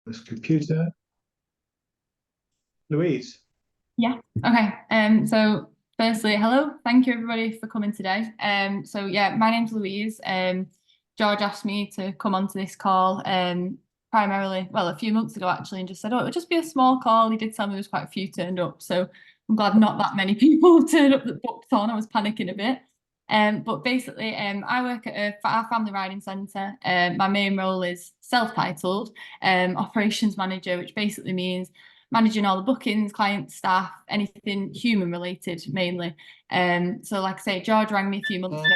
This computer. Louise. Yeah. Okay. So firstly, hello. Thank you everybody for coming today. So yeah, my name's Louise. George asked me to come onto this call, primarily, well, a few months ago actually, and just said, oh, it would just be a small call. He did tell me there was quite a few turned up. So I'm glad not that many people turned up that booked on. I was panicking a bit. But basically, I work at our family riding centre. My main role is self-titled, operations manager, which basically means managing all the bookings, client staff, anything human related mainly. So like I say, George rang me a few months ago,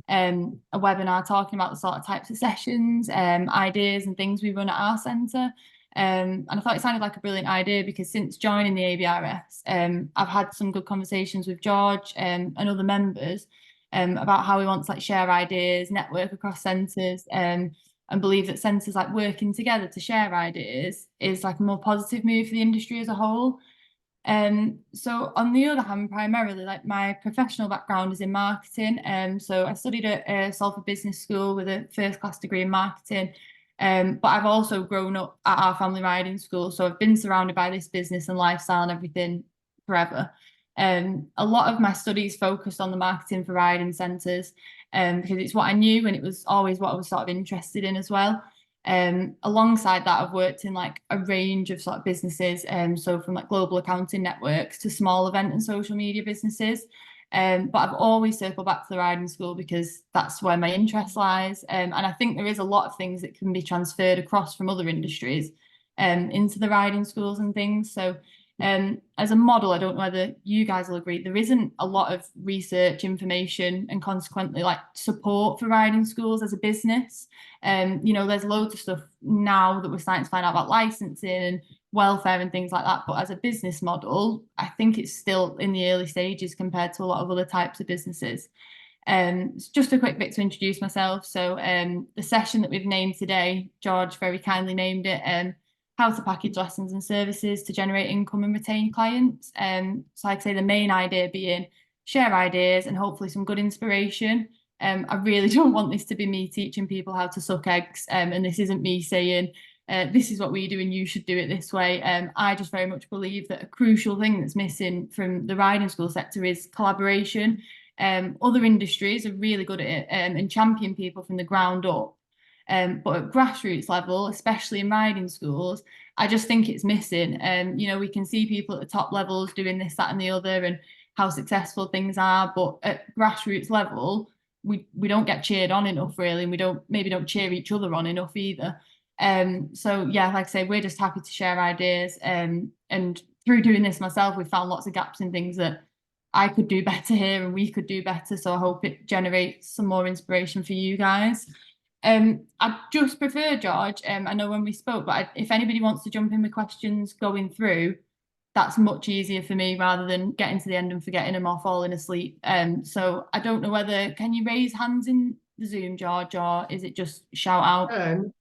a webinar talking about the sort of types of sessions, ideas and things we run at our centre. And I thought it sounded like a brilliant idea because since joining the ABRS, I've had some good conversations with George and other members about how we want to like share ideas, network across centres, and believe that centres like working together to share ideas is like a more positive move for the industry as a whole. So on the other hand, primarily like my professional background is in marketing. So I studied at Salford Business School with a first class degree in marketing. But I've also grown up at our family riding school. So I've been surrounded by this business and lifestyle and everything forever. A lot of my studies focused on the marketing for riding centres, because it's what I knew and it was always what I was sort of interested in as well. Alongside that, I've worked in like a range of sort of businesses, so from like global accounting networks to small event and social media businesses. But I've always circled back to the riding school because that's where my interest lies. And I think there is a lot of things that can be transferred across from other industries into the riding schools and things. So as a model, I don't know whether you guys will agree, there isn't a lot of research, information, and consequently like support for riding schools as a business. There's loads of stuff now that we're starting to find out about licensing and welfare and things like that. But as a business model, I think it's still in the early stages compared to a lot of other types of businesses. It's just a quick bit to introduce myself. So the session that we've named today, George very kindly named it how to package lessons and services to generate income and retain clients. So like I say, the main idea being share ideas and hopefully some good inspiration. I really don't want this to be me teaching people how to suck eggs. And this isn't me saying, this is what we do and you should do it this way. I just very much believe that a crucial thing that's missing from the riding school sector is collaboration. Other industries are really good at it and champion people from the ground up. But at grassroots level, especially in riding schools, I just think it's missing. We can see people at the top levels doing this, that, and the other, and how successful things are. But at grassroots level, we don't get cheered on enough, really, and we don't cheer each other on enough either. So yeah, like I say, we're just happy to share ideas. And through doing this myself, we've found lots of gaps in things that I could do better here and we could do better. So I hope it generates some more inspiration for you guys. I just prefer, George, I know when we spoke, but if anybody wants to jump in with questions going through, that's much easier for me rather than getting to the end and forgetting them or falling asleep. So I don't know whether, can you raise hands in the Zoom, George, or is it just shout out? And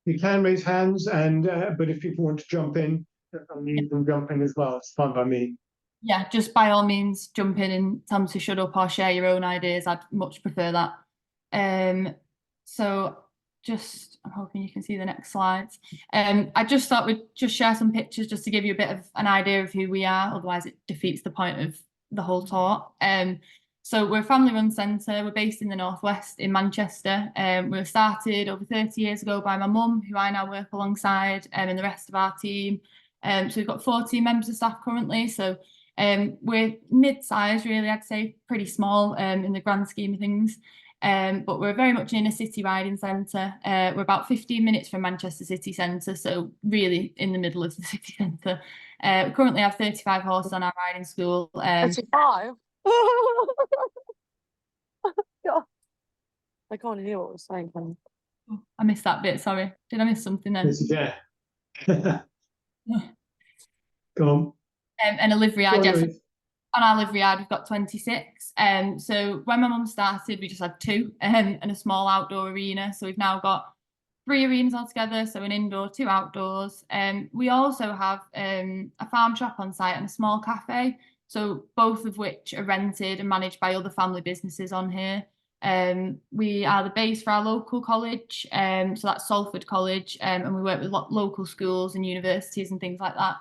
you can raise hands, and but if people want to jump in, you can jump in as well. It's fine by me. Yeah, just by all means, jump in and tell them to shut up or share your own ideas. I'd much prefer that. So I'm hoping you can see the next slides. I just thought we'd just share some pictures just to give you a bit of an idea of who we are. Otherwise, it defeats the point of the whole talk. So we're a family-run centre. We're based in the northwest in Manchester. We were started over 30 years ago by my mum, who I now work alongside, and the rest of our team. So we've got 14 members of staff currently. So we're mid-sized, really, I'd say, pretty small in the grand scheme of things. But we're very much in a city riding centre. We're about 15 minutes from Manchester city centre, so really in the middle of the city centre. We currently have 35 horses on our riding school. 35? God. I can't hear what we're saying. I missed that bit, sorry. Did I miss something then? Yeah. Go on. And a livery yard, yes. On our livery yard, we've got 26. So when my mum started, we just had two and a small outdoor arena. So we've now got 3 arenas altogether, so an indoor, 2 outdoors. We also have a farm shop on site and a small cafe. So both of which are rented and managed by other family businesses on here. We are the base for our local college, so that's Salford College, and we work with local schools and universities and things like that.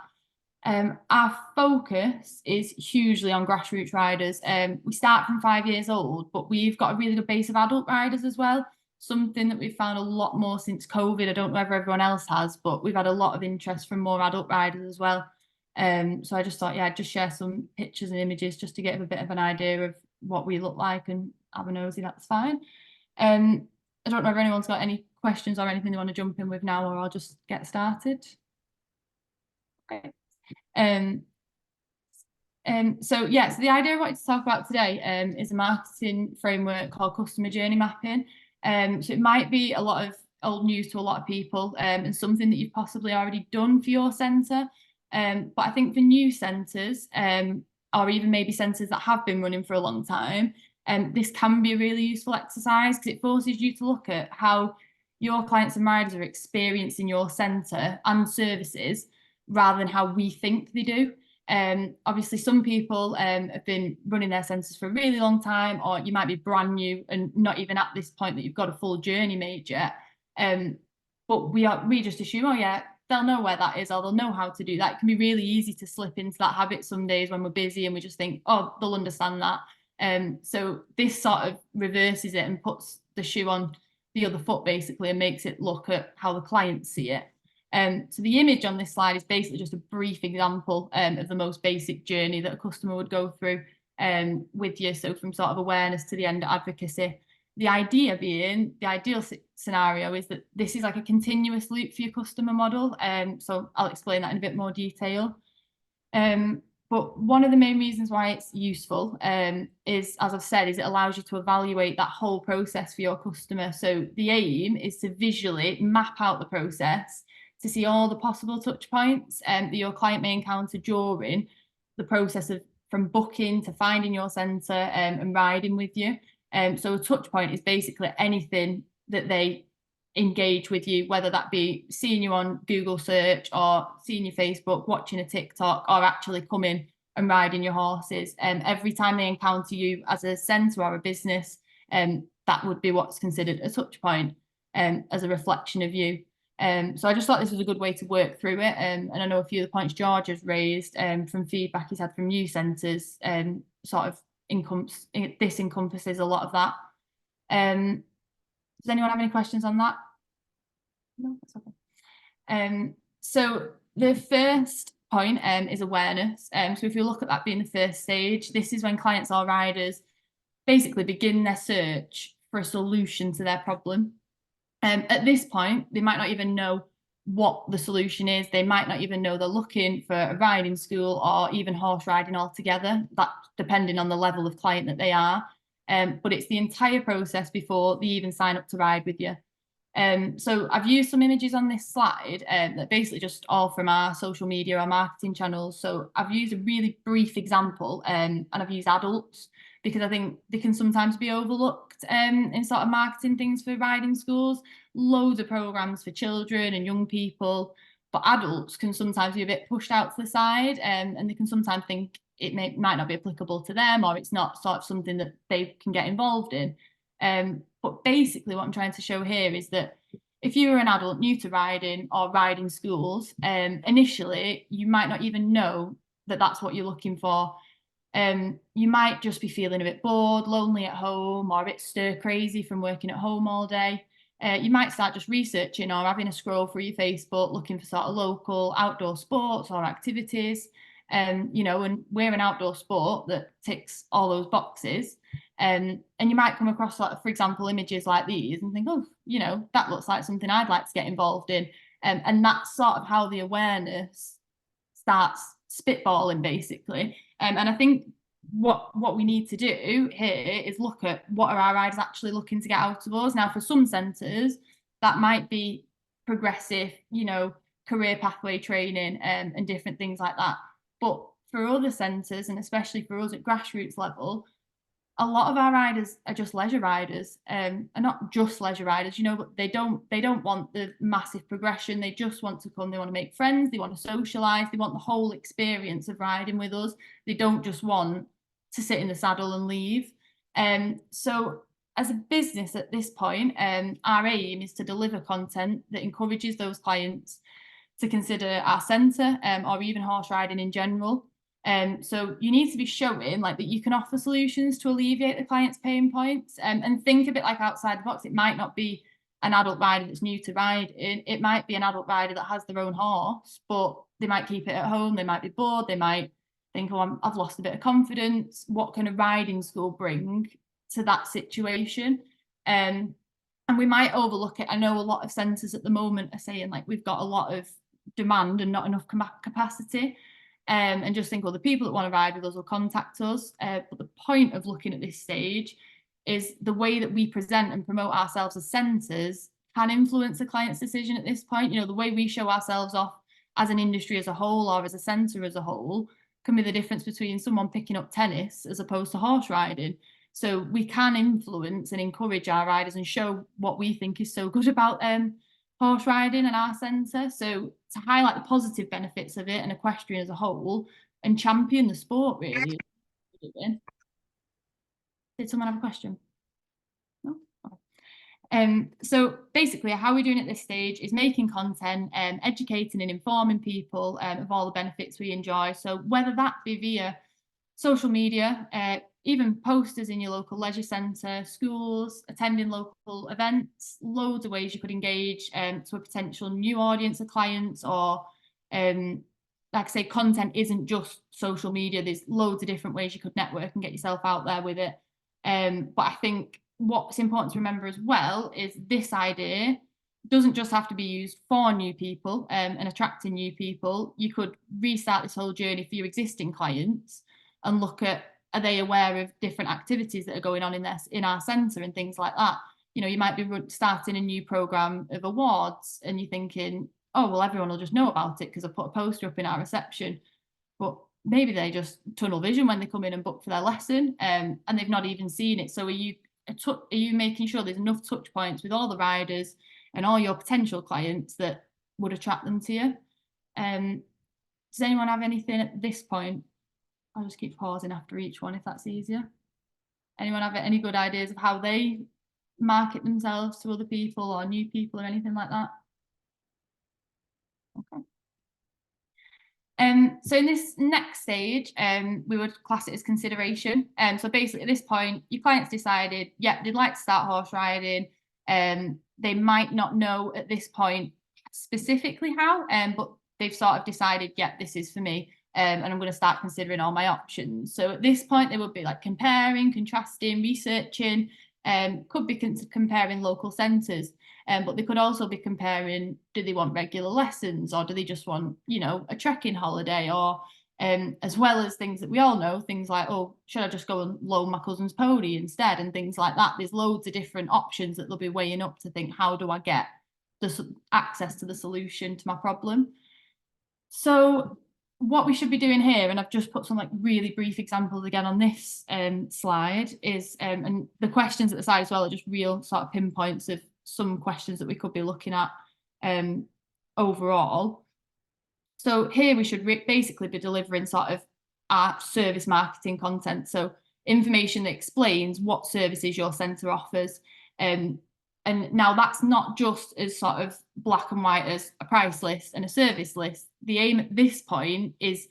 Our focus is hugely on grassroots riders. We start from 5 years old, but we've got a really good base of adult riders as well. Something that we've found a lot more since COVID. I don't know if everyone else has, but we've had a lot of interest from more adult riders as well. So I just thought, yeah, I'd just share some pictures and images just to get a bit of an idea of what we look like and have a nosy, that's fine. I don't know if anyone's got any questions or anything they want to jump in with now, or I'll just get started. Okay. So the idea I wanted to talk about today is a marketing framework called customer journey mapping. So it might be a lot of old news to a lot of people, and something that you've possibly already done for your centre. But I think for new centres, or even maybe centres that have been running for a long time, this can be a really useful exercise because it forces you to look at how your clients and riders are experiencing your centre and services rather than how we think they do. Obviously, some people have been running their centres for a really long time, or you might be brand new and not even at this point that you've got a full journey made yet. But we just assume, oh yeah, they'll know where that is, or they'll know how to do that. It can be really easy to slip into that habit some days when we're busy and we just think, oh, they'll understand that. So this sort of reverses it and puts the shoe on the other foot basically and makes it look at how the clients see it. So the image on this slide is basically just a brief example of the most basic journey that a customer would go through with you. So from sort of awareness to the end advocacy. The idea being, the ideal scenario is that this is like a continuous loop for your customer model. So I'll explain that in a bit more detail. But one of the main reasons why it's useful is, as I've said, is it allows you to evaluate that whole process for your customer. So the aim is to visually map out the process to see all the possible touch points that your client may encounter during the process of from booking to finding your centre and riding with you. So a touch point is basically anything that they engage with you, whether that be seeing you on Google search or seeing your Facebook, watching a TikTok, or actually coming and riding your horses. Every time they encounter you as a centre or a business, that would be what's considered a touch point as a reflection of you. So I just thought this was a good way to work through it. And I know a few of the points George has raised from feedback he's had from new centres sort of this encompasses a lot of that. Does anyone have any questions on that? No, that's okay. So the first point is awareness. So if you look at that being the first stage, this is when clients or riders basically begin their search for a solution to their problem. At this point, they might not even know what the solution is. They might not even know they're looking for a riding school or even horse riding altogether, that depending on the level of client that they are. But it's the entire process before they even sign up to ride with you. So I've used some images on this slide that basically just all from our social media, our marketing channels. So I've used a really brief example and I've used adults because I think they can sometimes be overlooked in sort of marketing things for riding schools. Loads of programs for children and young people, but adults can sometimes be a bit pushed out to the side and they can sometimes think it might not be applicable to them, or it's not sort of something that they can get involved in. But basically what I'm trying to show here is that if you were an adult new to riding or riding schools, initially you might not even know that that's what you're looking for. You might just be feeling a bit bored, lonely at home, or a bit stir crazy from working at home all day. You might start just researching or having a scroll through your Facebook looking for sort of local outdoor sports or activities. You know, and we're an outdoor sport that ticks all those boxes. And you might come across, like, for example, images like these and think, oh, you know, that looks like something I'd like to get involved in. And that's sort of how the awareness starts spitballing, basically. And I think what we need to do here is look at what are our riders actually looking to get out of us. Now, for some centres, that might be progressive, you know, career pathway training and different things like that. But for other centres, and especially for us at grassroots level, a lot of our riders are just leisure riders, and not just leisure riders, you know, but they don't want the massive progression. They just want to come, they want to make friends, they want to socialise, they want the whole experience of riding with us. They don't just want to sit in the saddle and leave. So as a business at this point, our aim is to deliver content that encourages those clients to consider our centre or even horse riding in general. So you need to be showing like that you can offer solutions to alleviate the client's pain points, and think a bit like outside the box. It might not be an adult rider that's new to riding. It might be an adult rider that has their own horse, but they might keep it at home. They might be bored. They might think, oh, I've lost a bit of confidence. What can a riding school bring to that situation? And we might overlook it. I know a lot of centres at the moment are saying like we've got a lot of demand and not enough capacity, and just think, well, the people that want to ride with us will contact us. But the point of looking at this stage is the way that we present and promote ourselves as centres can influence the client's decision at this point. You know, the way we show ourselves off as an industry as a whole or as a centre as a whole can be the difference between someone picking up tennis as opposed to horse riding. So we can influence and encourage our riders and show what we think is so good about horse riding and our centre. So to highlight the positive benefits of it and equestrian as a whole and champion the sport, really. Did someone have a question? No? Okay. So basically how we're doing at this stage is making content, educating and informing people of all the benefits we enjoy. So whether that be via social media, even posters in your local leisure centre, schools, attending local events, loads of ways you could engage to a potential new audience of clients, or like I say, content isn't just social media. There's loads of different ways you could network and get yourself out there with it. But I think what's important to remember as well is this idea doesn't just have to be used for new people and attracting new people. You could restart this whole journey for your existing clients and look at, are they aware of different activities that are going on in our centre and things like that. You know, you might be starting a new programme of awards and you're thinking, oh, well, everyone will just know about it because I put a poster up in our reception. But maybe they just tunnel vision when they come in and book for their lesson, and they've not even seen it. So are you making sure there's enough touch points with all the riders and all your potential clients that would attract them to you? Does anyone have anything at this point? I'll just keep pausing after each one if that's easier. Anyone have any good ideas of how they market themselves to other people or new people or anything like that? Okay. So in this next stage, we would class it as consideration. So basically at this point, your clients decided, yeah, they'd like to start horse riding. They might not know at this point specifically how, but they've sort of decided, yeah, this is for me. And I'm going to start considering all my options. So at this point, they would be like comparing, contrasting, researching, could be comparing local centres, but they could also be comparing, do they want regular lessons or do they just want, you know, a trekking holiday, or as well as things that we all know, things like, oh, should I just go and loan my cousin's pony instead, and things like that. There's loads of different options that they'll be weighing up to think, how do I get the access to the solution to my problem? So what we should be doing here, and I've just put some like really brief examples again on this slide, is and the questions at the side as well are just real sort of pinpoints of some questions that we could be looking at overall. So here we should basically be delivering sort of our service marketing content, so information that explains what services your centre offers. And now that's not just as sort of black and white as a price list and a service list. The aim at this point is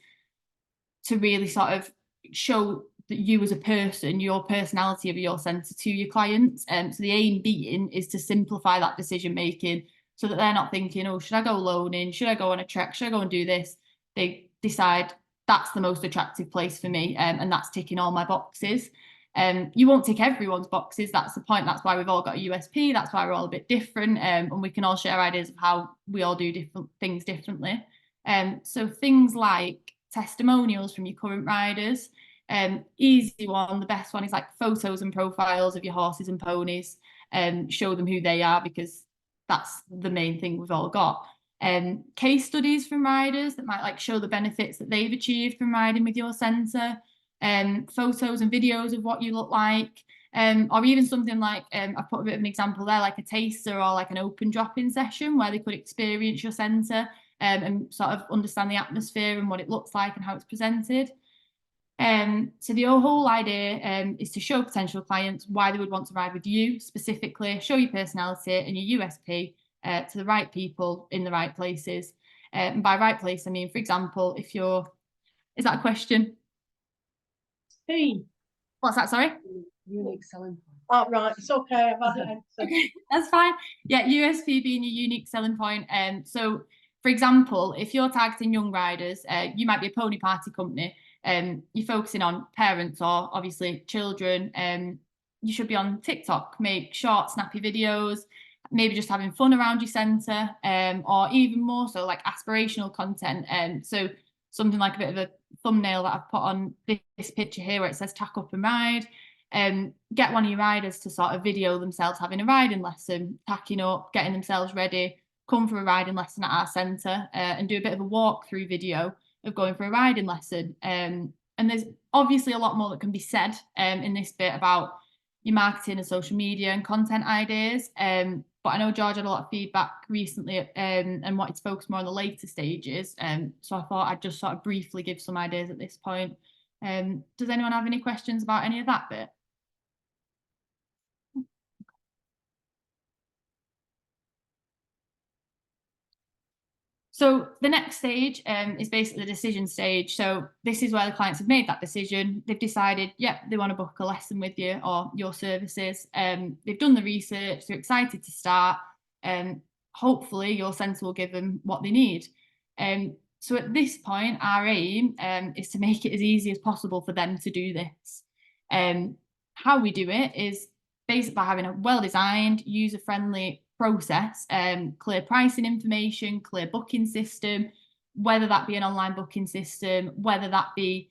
to really sort of show that you as a person, your personality of your centre to your clients. So the aim being is to simplify that decision making so that they're not thinking, oh, should I go loaning? Should I go on a trek? Should I go and do this? They decide that's the most attractive place for me, and that's ticking all my boxes. You won't tick everyone's boxes. That's the point. That's why we've all got a USP. That's why we're all a bit different, and we can all share ideas of how we all do different things differently. So things like testimonials from your current riders. Easy one, the best one is like photos and profiles of your horses and ponies, show them who they are, because that's the main thing we've all got. Case studies from riders that might like show the benefits that they've achieved from riding with your centre. Photos and videos of what you look like, or even something like, I've put a bit of an example there, like a taster or like an open drop-in session where they could experience your centre and sort of understand the atmosphere and what it looks like and how it's presented. So the whole idea is to show potential clients why they would want to ride with you specifically, show your personality and your USP to the right people in the right places. And by right place, I mean, for example, if you're, is that a question? Hey, What's that, sorry? Unique selling point. oh, right, it's okay, I've had it answered. Okay, that's fine. Yeah, USP being your unique selling point. So for example, if you're targeting young riders, you might be a pony party company, you're focusing on parents or obviously children, you should be on TikTok, make short, snappy videos, maybe just having fun around your centre, or even more so like aspirational content. So something like a bit of a thumbnail that I've put on this picture here where it says tack up and ride. Get one of your riders to sort of video themselves having a riding lesson, packing up, getting themselves ready, come for a riding lesson at our centre, and do a bit of a walkthrough video of going for a riding lesson. And there's obviously a lot more that can be said in this bit about your marketing and social media and content ideas. But I know George had a lot of feedback recently and wanted to focus more on the later stages. So I thought I'd just sort of briefly give some ideas at this point. Does anyone have any questions about any of that bit? So the next stage is basically the decision stage. So this is where the clients have made that decision. They've decided, yep, they want to book a lesson with you or your services. They've done the research, they're excited to start. Hopefully your centre will give them what they need. So at this point, our aim is to make it as easy as possible for them to do this. How we do it is basically by having a well-designed, user-friendly process, clear pricing information, clear booking system, whether that be an online booking system, whether that be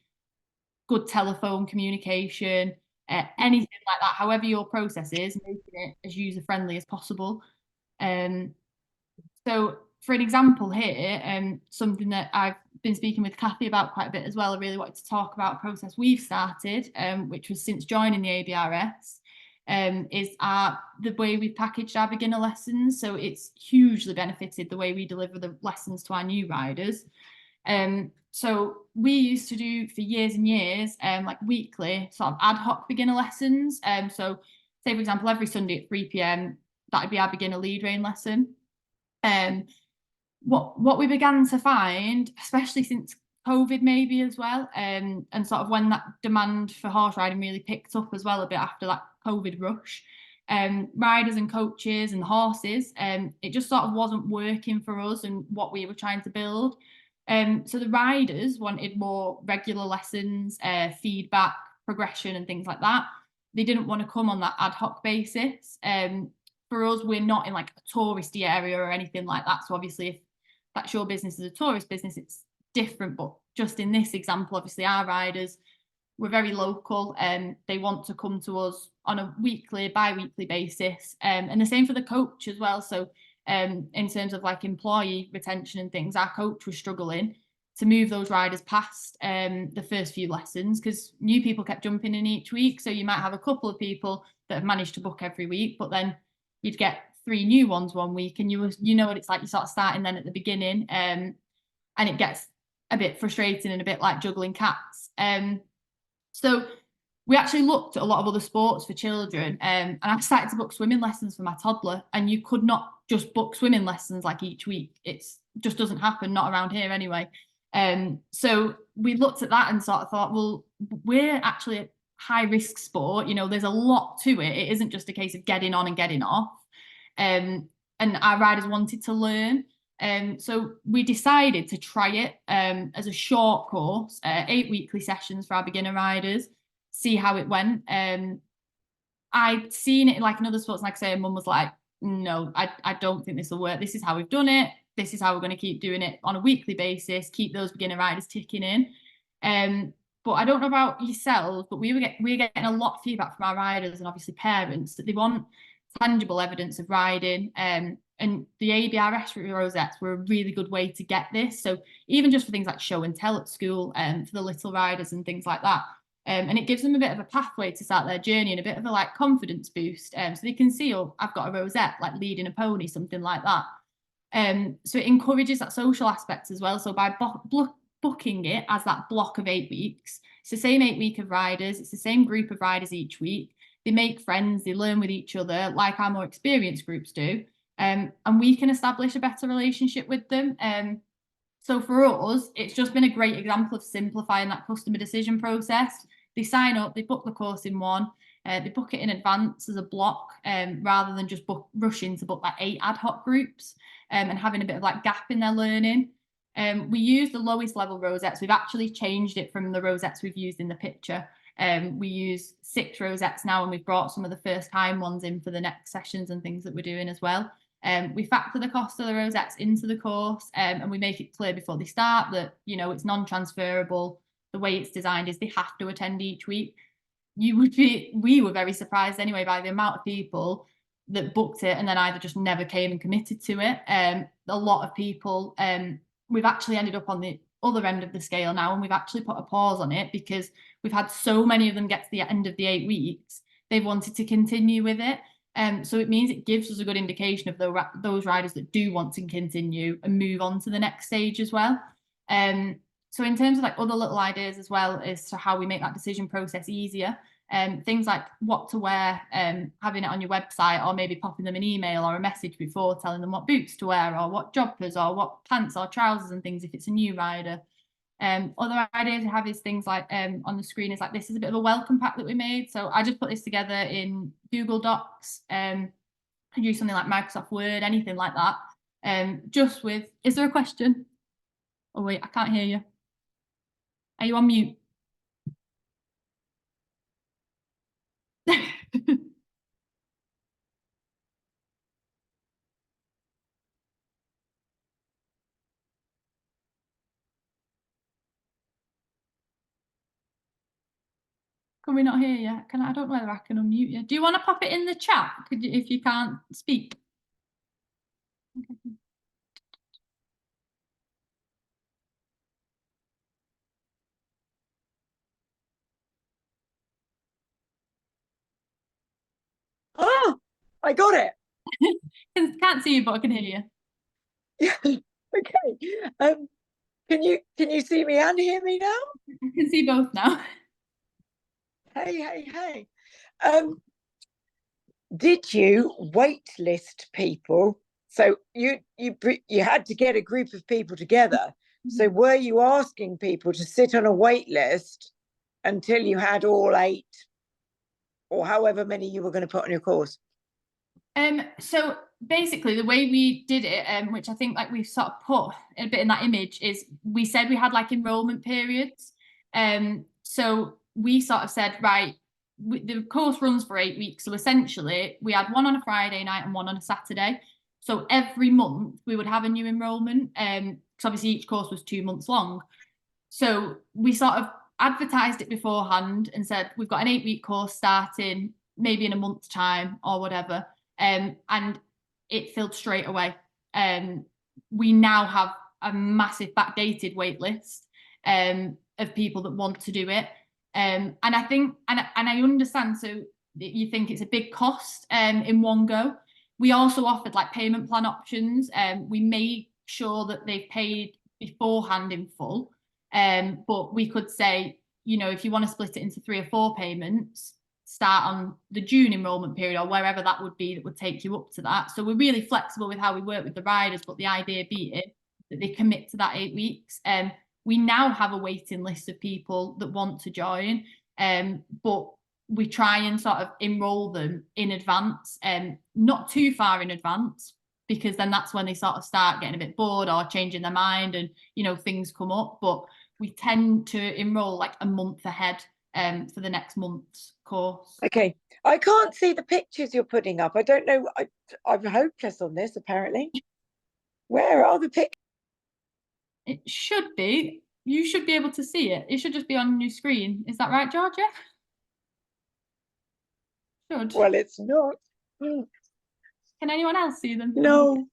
good telephone communication, anything like that, however your process is, making it as user-friendly as possible. So for an example here, something that I've been speaking with Kathy about quite a bit as well, I really wanted to talk about a process we've started, which was since joining the ABRS, is the way we've packaged our beginner lessons. So it's hugely benefited the way we deliver the lessons to our new riders. So we used to do for years and years, like weekly sort of ad hoc beginner lessons. So say, for example, every Sunday at 3 p.m, that would be our beginner lead rein lesson. What we began to find, especially since COVID maybe as well, and sort of when that demand for horse riding really picked up as well a bit after that COVID rush, riders and coaches and horses, it just sort of wasn't working for us and what we were trying to build. So the riders wanted more regular lessons, feedback, progression and things like that. They didn't want to come on that ad hoc basis. For us, we're not in like a touristy area or anything like that. So obviously if that's your business as a tourist business, it's different. But just in this example, obviously our riders were very local and they want to come to us on a weekly, bi-weekly basis. And the same for the coach as well. So in terms of like employee retention and things, our coach was struggling to move those riders past the first few lessons because new people kept jumping in each week. So you might have a couple of people that have managed to book every week, but then you'd get 3 new ones one week and you know what it's like, you're sort of starting then at the beginning, and it gets a bit frustrating and a bit like juggling cats. So we actually looked at a lot of other sports for children, and I started to book swimming lessons for my toddler, and you could not just book swimming lessons like each week. It's just doesn't happen, not around here anyway. So we looked at that and sort of thought, well, we're actually a high risk sport, you know, there's a lot to it. It isn't just a case of getting on and getting off. And our riders wanted to learn. So we decided to try it as a short course, 8 weekly sessions for our beginner riders, see how it went. I'd seen it in like another sports, like I say, Mum was like, no, I don't think this will work. This is how we've done it. This is how we're going to keep doing it on a weekly basis, keep those beginner riders ticking in. But I don't know about yourselves, but we're getting a lot of feedback from our riders and obviously parents that they want tangible evidence of riding. And the ABRS rosettes were a really good way to get this. So even just for things like show and tell at school, for the little riders and things like that. And it gives them a bit of a pathway to start their journey and a bit of a like confidence boost. So they can see, oh, I've got a rosette, like leading a pony, something like that. So it encourages that social aspect as well. So by booking it as that block of 8 weeks. It's the same 8 week of riders. It's the same group of riders each week. They make friends, they learn with each other like our more experienced groups do. And we can establish a better relationship with them. So for us, it's just been a great example of simplifying that customer decision process. They sign up, they book the course in one, they book it in advance as a block, rather than just rushing to book like 8 ad hoc groups, and having a bit of like gap in their learning. We use the lowest level rosettes. We've actually changed it from the rosettes we've used in the picture. We use 6 rosettes now, and we've brought some of the first time ones in for the next sessions and things that we're doing as well. We factor the cost of the rosettes into the course, and we make it clear before they start that, you know, it's non-transferable. The way it's designed is they have to attend each week. We were very surprised anyway by the amount of people that booked it and then either just never came and committed to it. A lot of people, we've actually ended up on the other end of the scale now, and we've actually put a pause on it because we've had so many of them get to the end of the 8 weeks, they've wanted to continue with it. So it means it gives us a good indication of those riders that do want to continue and move on to the next stage as well. So in terms of like other little ideas as well as to how we make that decision process easier, things like what to wear, having it on your website, or maybe popping them an email or a message before telling them what boots to wear or what joggers or what pants or trousers and things if it's a new rider. Other ideas we have is things like on the screen is like, this is a bit of a welcome pack that we made. So I just put this together in Google Docs, could use something like Microsoft Word, anything like that. Just with, is there a question? Oh wait, I can't hear you. Are you on mute? Can we not hear you? I don't know whether I can unmute you. Do you want to pop it in the chat if you can't speak? Okay. Oh, I got it. Can't see you, but I can hear you. Yeah. Okay. Can you see me and hear me now? I can see both now. Hey. Did you waitlist people? So you had to get a group of people together. So were you asking people to sit on a wait list until you had all 8 or however many you were going to put on your course? So basically the way we did it, which I think like we've sort of put a bit in that image, is we said we had like enrollment periods. So we sort of said, right, the course runs for 8 weeks. So essentially we had one on a Friday night and one on a Saturday. So every month we would have a new enrollment. Because obviously each course was 2 months long. So we sort of advertised it beforehand and said, we've got an 8 week course starting maybe in a month's time or whatever. And it filled straight away. We now have a massive backdated wait list of people that want to do it. And I think, and I understand, so you think it's a big cost in one go. We also offered like payment plan options. We made sure that they've paid beforehand in full. But we could say, you know, if you want to split it into 3 or 4 payments, start on the June enrollment period or wherever that would be that would take you up to that. So we're really flexible with how we work with the riders, but the idea being that they commit to that 8 weeks. We now have a waiting list of people that want to join, but we try and sort of enroll them in advance, not too far in advance, because then that's when they sort of start getting a bit bored or changing their mind and, you know, things come up. But we tend to enroll like a month ahead for the next month's course. Okay, I can't see the pictures you're putting up. I don't know. I'm hopeless on this, apparently. Where are the pictures? It should be. You should be able to see it. It should just be on your screen. Is that right, Georgia? Should. Well, it's not. Can anyone else see them? No.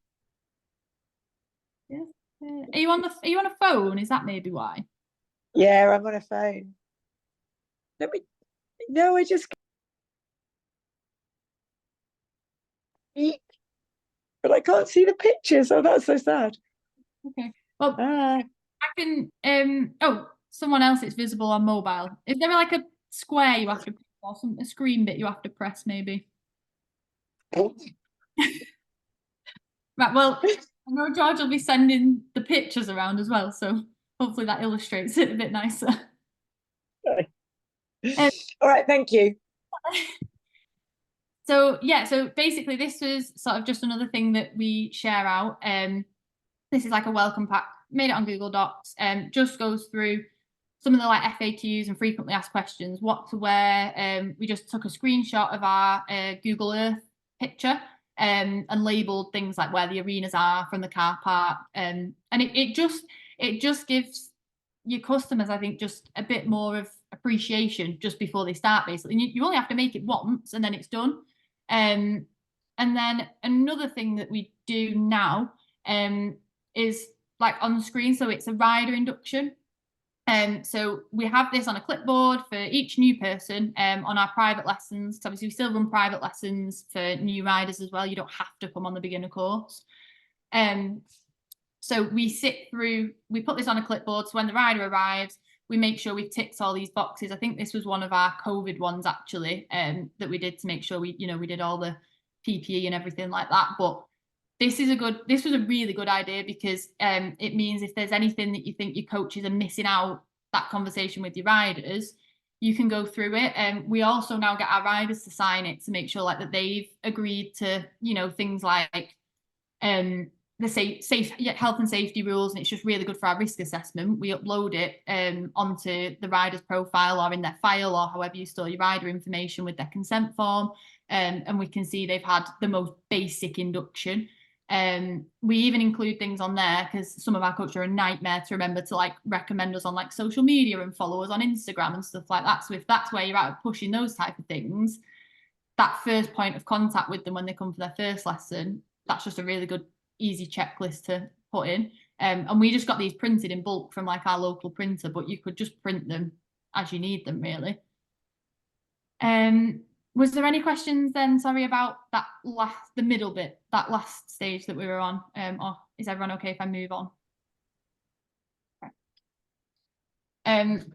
Yes. Are you on a phone? Is that maybe why? Yeah, I'm on a phone. No, I just. But I can't see the pictures. Oh, that's so sad. Okay. Well, Ah. I can, oh, someone else, it's visible on mobile. Is there like a square you have to, or a screen bit you have to press maybe? Right, well, I know George will be sending the pictures around as well, so hopefully that illustrates it a bit nicer. All right, thank you. So yeah, so basically this was sort of just another thing that we share out. This is like a welcome pack, made it on Google Docs, just goes through some of the like FAQs and frequently asked questions, what to wear. We just took a screenshot of our Google Earth picture and labeled things like where the arenas are from the car park. And it just gives your customers, I think, just a bit more of appreciation just before they start, basically. And you only have to make it once and then it's done. And then another thing that we do now is like on the screen. So it's a rider induction. So we have this on a clipboard for each new person on our private lessons. So obviously we still run private lessons for new riders as well. You don't have to come on the beginner course. So we put this on a clipboard. So when the rider arrives, we make sure we've ticked all these boxes. I think this was one of our COVID ones actually that we did to make sure we did all the PPE and everything like that. But this was a really good idea because it means if there's anything that you think your coaches are missing out, that conversation with your riders, you can go through it. And we also now get our riders to sign it to make sure like that they've agreed to, things like the safe health and safety rules, and it's just really good for our risk assessment. We upload it onto the rider's profile or in their file or however you store your rider information with their consent form, and we can see they've had the most basic induction. We even include things on there because some of our coaches are a nightmare to remember to like recommend us on like social media and follow us on Instagram and stuff like that. So if that's where you're at pushing those type of things, that first point of contact with them when they come for their first lesson, that's just a really good easy checklist to put in. And we just got these printed in bulk from like our local printer, but you could just print them as you need them really. Was there any questions then, sorry, about that the middle bit, that last stage that we were on, or is everyone okay if I move on? Okay.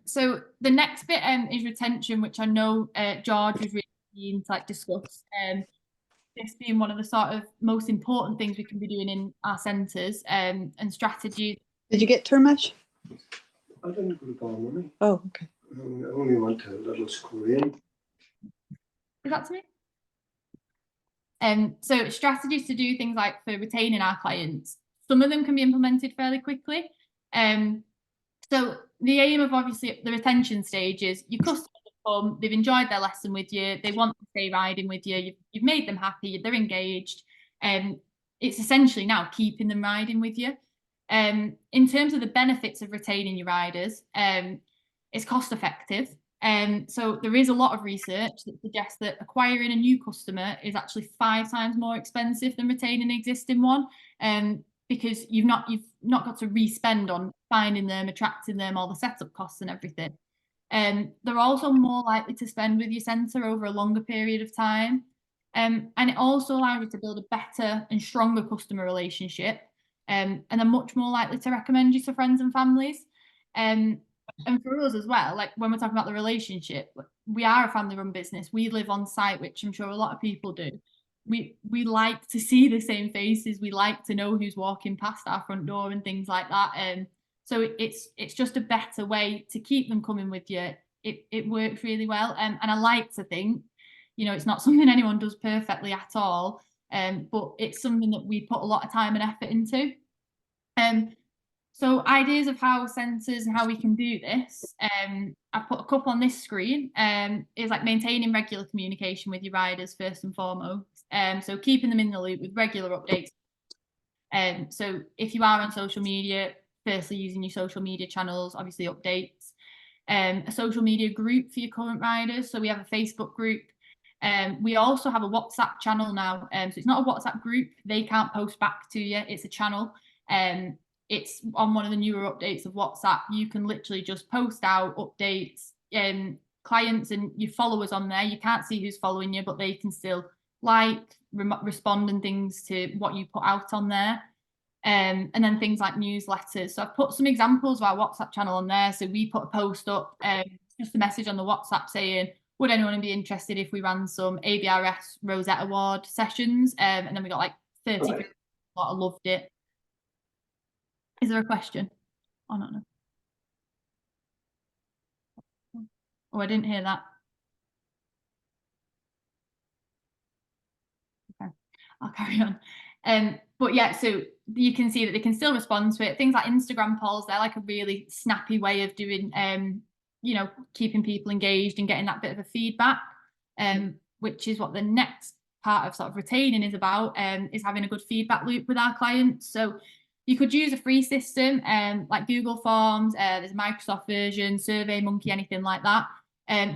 So the next bit is retention, which I know George was really keen to like discuss. This being one of the sort of most important things we can be doing in our centres and strategies. Did you get Termash? I didn't put it on, money. Oh, okay. I only went to a little school in. Is that to me? So strategies to do things like for retaining our clients. Some of them can be implemented fairly quickly. So the aim of obviously the retention stage is your customers have come, they've enjoyed their lesson with you, they want to stay riding with you, you've made them happy, they're engaged. It's essentially now keeping them riding with you. In terms of the benefits of retaining your riders, it's cost effective. So there is a lot of research that suggests that acquiring a new customer is actually 5 times more expensive than retaining an existing one, because you've not got to re-spend on finding them, attracting them, all the setup costs and everything. They're also more likely to spend with your centre over a longer period of time. And it also allows you to build a better and stronger customer relationship, and they're much more likely to recommend you to friends and families. And for us as well, like when we're talking about the relationship, we are a family-run business. We live on site, which I'm sure a lot of people do. We like to see the same faces. We like to know who's walking past our front door and things like that. So it's just a better way to keep them coming with you. It works really well. And I like to think, it's not something anyone does perfectly at all, but it's something that we put a lot of time and effort into. So ideas of how centres and how we can do this, I put a couple on this screen, is like maintaining regular communication with your riders first and foremost. So keeping them in the loop with regular updates. So if you are on social media, firstly using your social media channels, obviously updates. A social media group for your current riders. So we have a Facebook group. We also have a WhatsApp channel now. So it's not a WhatsApp group. They can't post back to you. It's a channel. It's on one of the newer updates of WhatsApp. You can literally just post out updates, clients and your followers on there. You can't see who's following you, but they can still respond and things to what you put out on there. And then things like newsletters. So I've put some examples of our WhatsApp channel on there. So we put a post up, just a message on the WhatsApp saying, would anyone be interested if we ran some ABRS Rosette Award sessions? And then we got like 30 people that loved it. Is there a question? Oh, no. Oh, I didn't hear that. Okay, I'll carry on. But yeah, so you can see that they can still respond to it. Things like Instagram polls, they're like a really snappy way of doing, you know, keeping people engaged and getting that bit of a feedback, which is what the next part of sort of retaining is about, is having a good feedback loop with our clients. So you could use a free system, like Google Forms, there's a Microsoft version, SurveyMonkey, anything like that.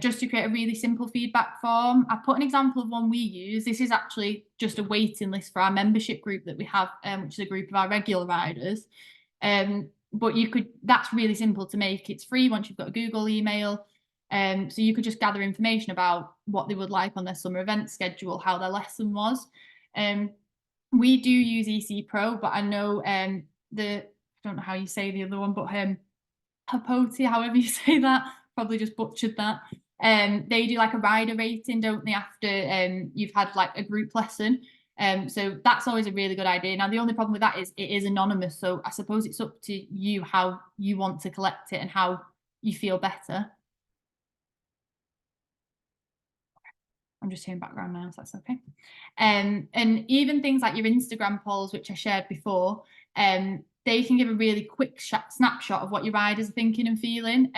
Just to create a really simple feedback form. I've put an example of one we use. This is actually just a waiting list for our membership group that we have, which is a group of our regular riders. But that's really simple to make. It's free once you've got a Google email. So you could just gather information about what they would like on their summer event schedule, how their lesson was. We do use EC Pro, but I know I don't know how you say the other one, but Hapoti, however you say that, probably just butchered that. They do like a rider rating, don't they, after you've had like a group lesson. So that's always a really good idea. Now, the only problem with that is it is anonymous. So I suppose it's up to you how you want to collect it and how you feel better. I'm just hearing background now, so that's okay. And even things like your Instagram polls, which I shared before, they can give a really quick snapshot of what your riders are thinking and feeling.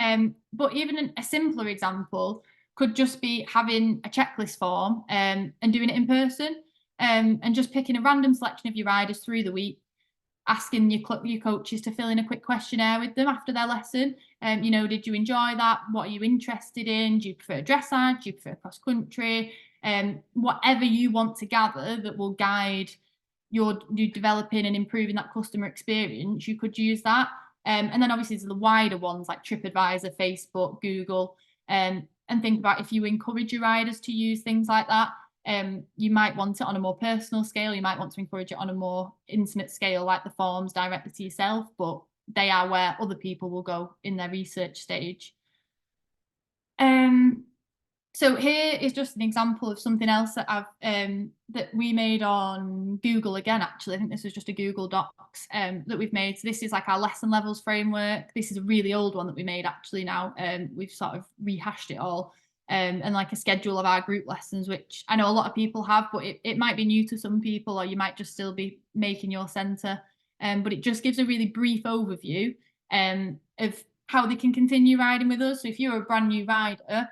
But even a simpler example could just be having a checklist form and doing it in person, and just picking a random selection of your riders through the week, asking your coaches to fill in a quick questionnaire with them after their lesson. You know, did you enjoy that? What are you interested in? Do you prefer dressage? Do you prefer cross country? Whatever you want to gather that will guide you developing and improving that customer experience, you could use that. And then obviously there's the wider ones like TripAdvisor, Facebook, Google, and think about if you encourage your riders to use things like that. You might want it on a more personal scale. You might want to encourage it on a more intimate scale, like the forms directly to yourself, but they are where other people will go in their research stage. So here is just an example of something else that that we made on Google again, actually. I think this was just a Google Docs that we've made. So this is like our lesson levels framework. This is a really old one that we made actually now. We've sort of rehashed it all. And like a schedule of our group lessons, which I know a lot of people have, but it might be new to some people, or you might just still be making your centre. But it just gives a really brief overview of how they can continue riding with us. So if you're a brand new rider,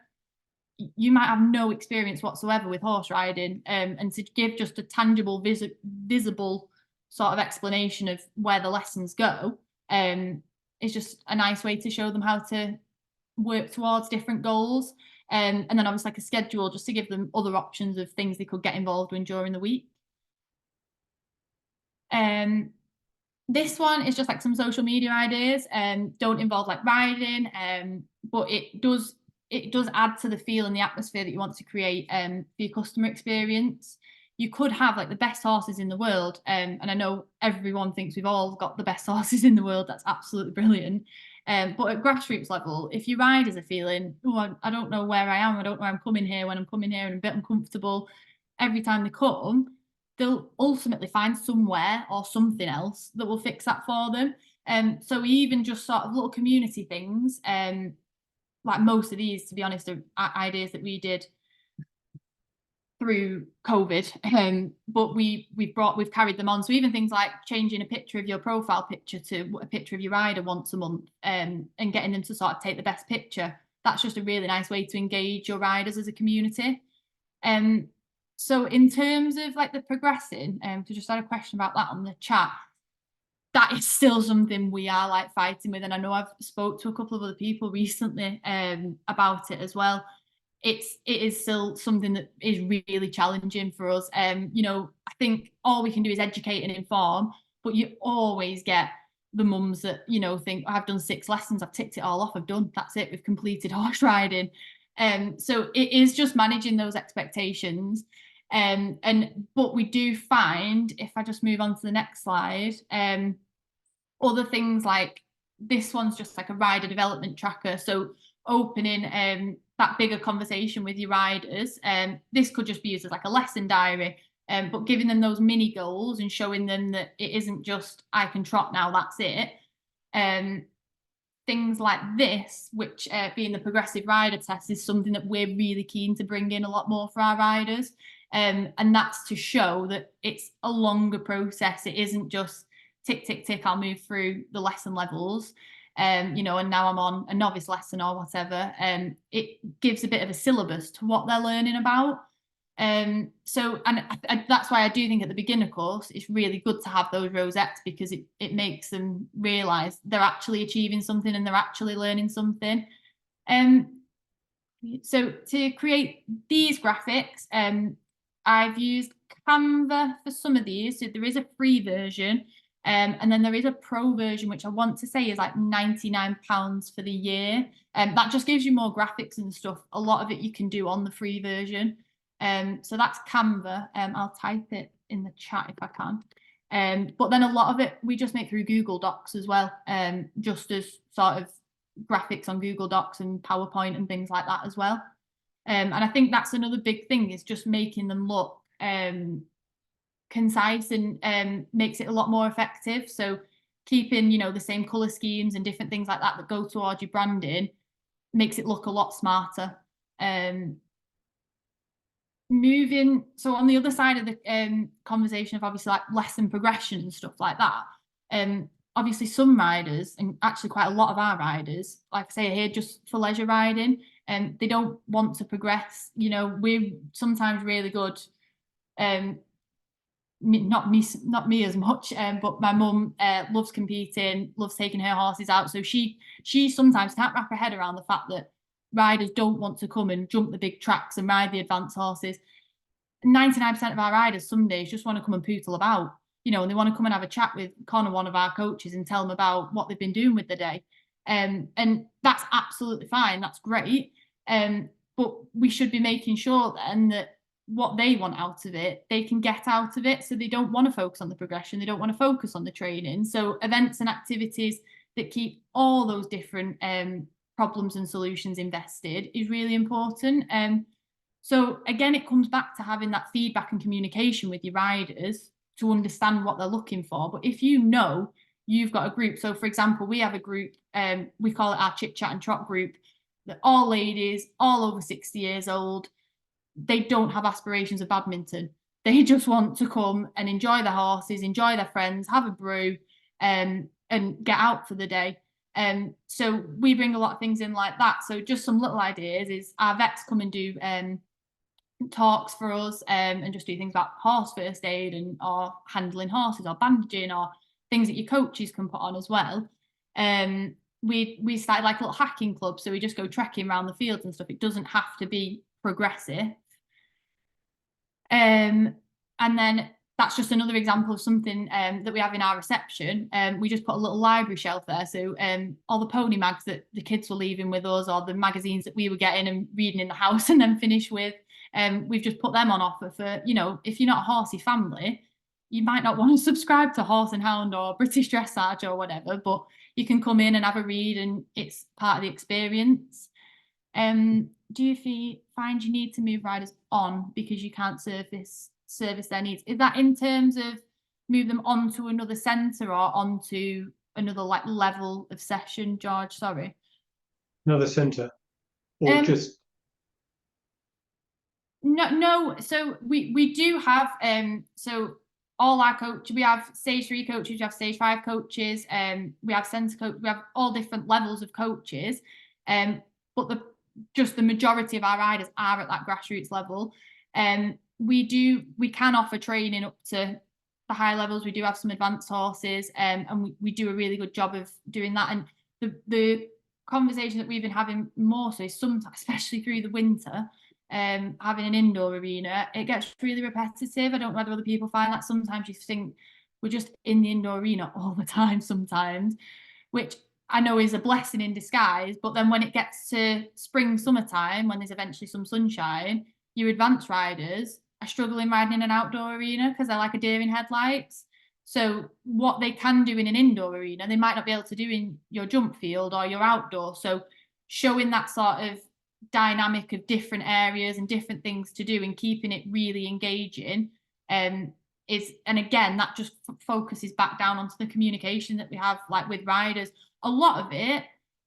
you might have no experience whatsoever with horse riding, and to give just a tangible, visible sort of explanation of where the lessons go is just a nice way to show them how to work towards different goals. And then obviously like a schedule just to give them other options of things they could get involved in during the week. This one is just like some social media ideas, don't involve like riding, but it does add to the feel and the atmosphere that you want to create for your customer experience. You could have like the best horses in the world, and I know everyone thinks we've all got the best horses in the world. That's absolutely brilliant. But at grassroots level, if your riders are feeling, oh, I don't know where I am, I don't know where I'm coming here, when I'm coming here and I'm a bit uncomfortable every time they come, they'll ultimately find somewhere or something else that will fix that for them. So even just sort of little community things, like most of these, to be honest, are ideas that we did through COVID, but we've carried them on. So even things like changing a picture of your profile picture to a picture of your rider once a month, and getting them to sort of take the best picture, that's just a really nice way to engage your riders as a community. So in terms of like the progressing, to just add a question about that on the chat, that is still something we are like fighting with, and I know I've spoke to a couple of other people recently about it as well. It is still something that is really challenging for us. You know, I think all we can do is educate and inform, but you always get the mums that, you know, think, I've done 6 lessons, I've ticked it all off, I've done, that's it, we've completed horse riding. So it is just managing those expectations. But we do find, if I just move on to the next slide, other things like this one's just like a rider development tracker. So opening that bigger conversation with your riders. This could just be used as like a lesson diary, but giving them those mini goals and showing them that it isn't just I can trot now, that's it. Things like this, which being the progressive rider test, is something that we're really keen to bring in a lot more for our riders. And that's to show that it's a longer process. It isn't just tick, tick, tick, I'll move through the lesson levels, you know, and now I'm on a novice lesson or whatever. It gives a bit of a syllabus to what they're learning about. So, and that's why I do think at the beginner course, it's really good to have those rosettes, because it makes them realise they're actually achieving something and they're actually learning something. So to create these graphics, I've used Canva for some of these. So there is a free version, and then there is a pro version, which I want to say is like £99 for the year. That just gives you more graphics and stuff. A lot of it you can do on the free version. So that's Canva. I'll type it in the chat if I can. But then a lot of it we just make through Google Docs as well, just as sort of graphics on Google Docs and PowerPoint and things like that as well. And I think that's another big thing, is just making them look concise and makes it a lot more effective. So keeping, you know, the same color schemes and different things like that go towards your branding makes it look a lot smarter. Moving, so on the other side of the conversation of obviously like lesson progression and stuff like that, obviously some riders, and actually quite a lot of our riders, like I say, are here just for leisure riding, and they don't want to progress. You know, we're sometimes really good, not me as much, but my mum loves competing, loves taking her horses out, so she sometimes can't wrap her head around the fact that riders don't want to come and jump the big tracks and ride the advanced horses. 99% of our riders some days just want to come and pootle about, you know, and they want to come and have a chat with Connor, one of our coaches, and tell them about what they've been doing with the day. And that's absolutely fine. That's great. But we should be making sure then that what they want out of it, they can get out of it. So they don't want to focus on the progression. They don't want to focus on the training. So events and activities that keep all those different problems and solutions invested is really important. So again, it comes back to having that feedback and communication with your riders to understand what they're looking for. But if you know you've got a group, so for example, we have a group, we call it our Chit Chat and Trot group, that all ladies, all over 60 years old, they don't have aspirations of badminton. They just want to come and enjoy their horses, enjoy their friends, have a brew, and get out for the day. So we bring a lot of things in like that. So just some little ideas is our vets come and do talks for us, and just do things about horse first aid and or handling horses or bandaging or things that your coaches can put on as well. We started like a little hacking club, so we just go trekking around the fields and stuff. It doesn't have to be progressive. And then that's just another example of something that we have in our reception. We just put a little library shelf there. So all the pony mags that the kids were leaving with us, or the magazines that we were getting and reading in the house and then finish with, we've just put them on offer for, you know, if you're not a horsey family, you might not want to subscribe to Horse and Hound or British Dressage or whatever, but you can come in and have a read and it's part of the experience. Do you find you need to move riders on because you can't service their needs? Is that in terms of move them onto another centre or onto another like level of session, George? Sorry. Another centre, or just no. So we do have so all our coaches, we have stage 3 coaches, we have stage 5 coaches, we have centre coach, we have all different levels of coaches, but the majority of our riders are at that grassroots level. We can offer training up to the high levels. We do have some advanced horses, and we do a really good job of doing that. And the conversation that we've been having more so is sometimes, especially through the winter, having an indoor arena, it gets really repetitive. I don't know whether other people find that. Sometimes you think we're just in the indoor arena all the time sometimes, which I know is a blessing in disguise. But then when it gets to spring, summertime, when there's eventually some sunshine, your advanced riders, are struggling riding in an outdoor arena because they're like a deer in headlights. So what they can do in an indoor arena, they might not be able to do in your jump field or your outdoor. So showing that sort of dynamic of different areas and different things to do and keeping it really engaging is, and again, that just focuses back down onto the communication that we have, like with riders. A lot of it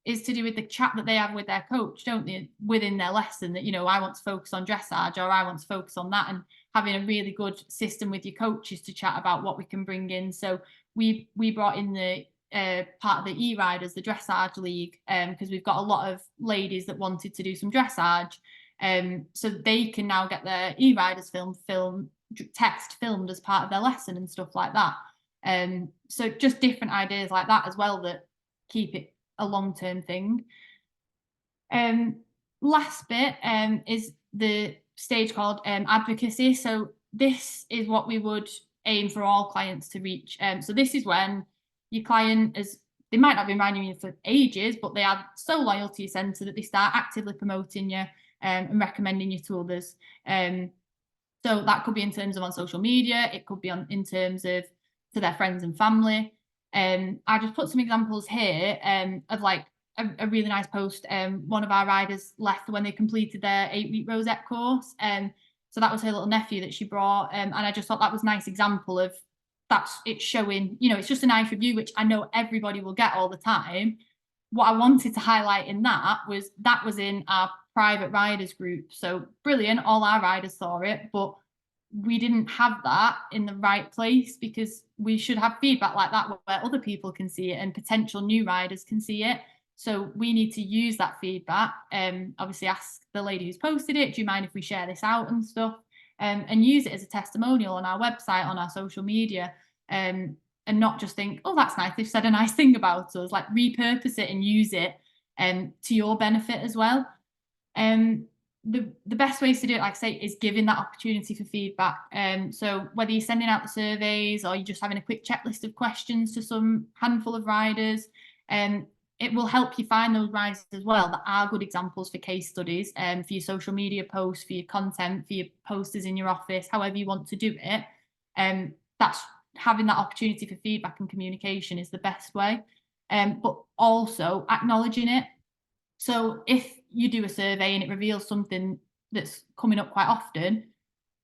is to do with the chat that they have with their coach, don't they, within their lesson, that, you know, I want to focus on dressage or I want to focus on that, and having a really good system with your coaches to chat about what we can bring in. So we brought in the part of the e-riders, the dressage league, because we've got a lot of ladies that wanted to do some dressage, so they can now get their e-riders text filmed as part of their lesson and stuff like that. So just different ideas like that as well that keep it a long-term thing. Last bit is the stage called advocacy. So this is what we would aim for all clients to reach. So this is when your client they might not be reminding you for ages, but they are so loyal to your centre that they start actively promoting you and recommending you to others. So that could be in terms of on social media, it could be in terms of to their friends and family. I just put some examples here of like a really nice post one of our riders left when they completed their 8-week rosette course. So that was her little nephew that she brought, and I just thought that was a nice example of it's showing, you know, it's just a nice review, which I know everybody will get all the time. What I wanted to highlight in that was in our private riders group. So brilliant, all our riders saw it, but we didn't have that in the right place, because we should have feedback like that where other people can see it and potential new riders can see it. So we need to use that feedback. Obviously ask the lady who's posted it, do you mind if we share this out and stuff, and use it as a testimonial on our website, on our social media, and not just think, oh, that's nice, they've said a nice thing about us. Like, repurpose it and use it to your benefit as well. The best ways to do it, like I say, is giving that opportunity for feedback. So whether you're sending out the surveys or you're just having a quick checklist of questions to some handful of riders, it will help you find those riders as well that are good examples for case studies, for your social media posts, for your content, for your posters in your office, however you want to do it. That's having that opportunity for feedback and communication is the best way, but also acknowledging it. So if you do a survey and it reveals something that's coming up quite often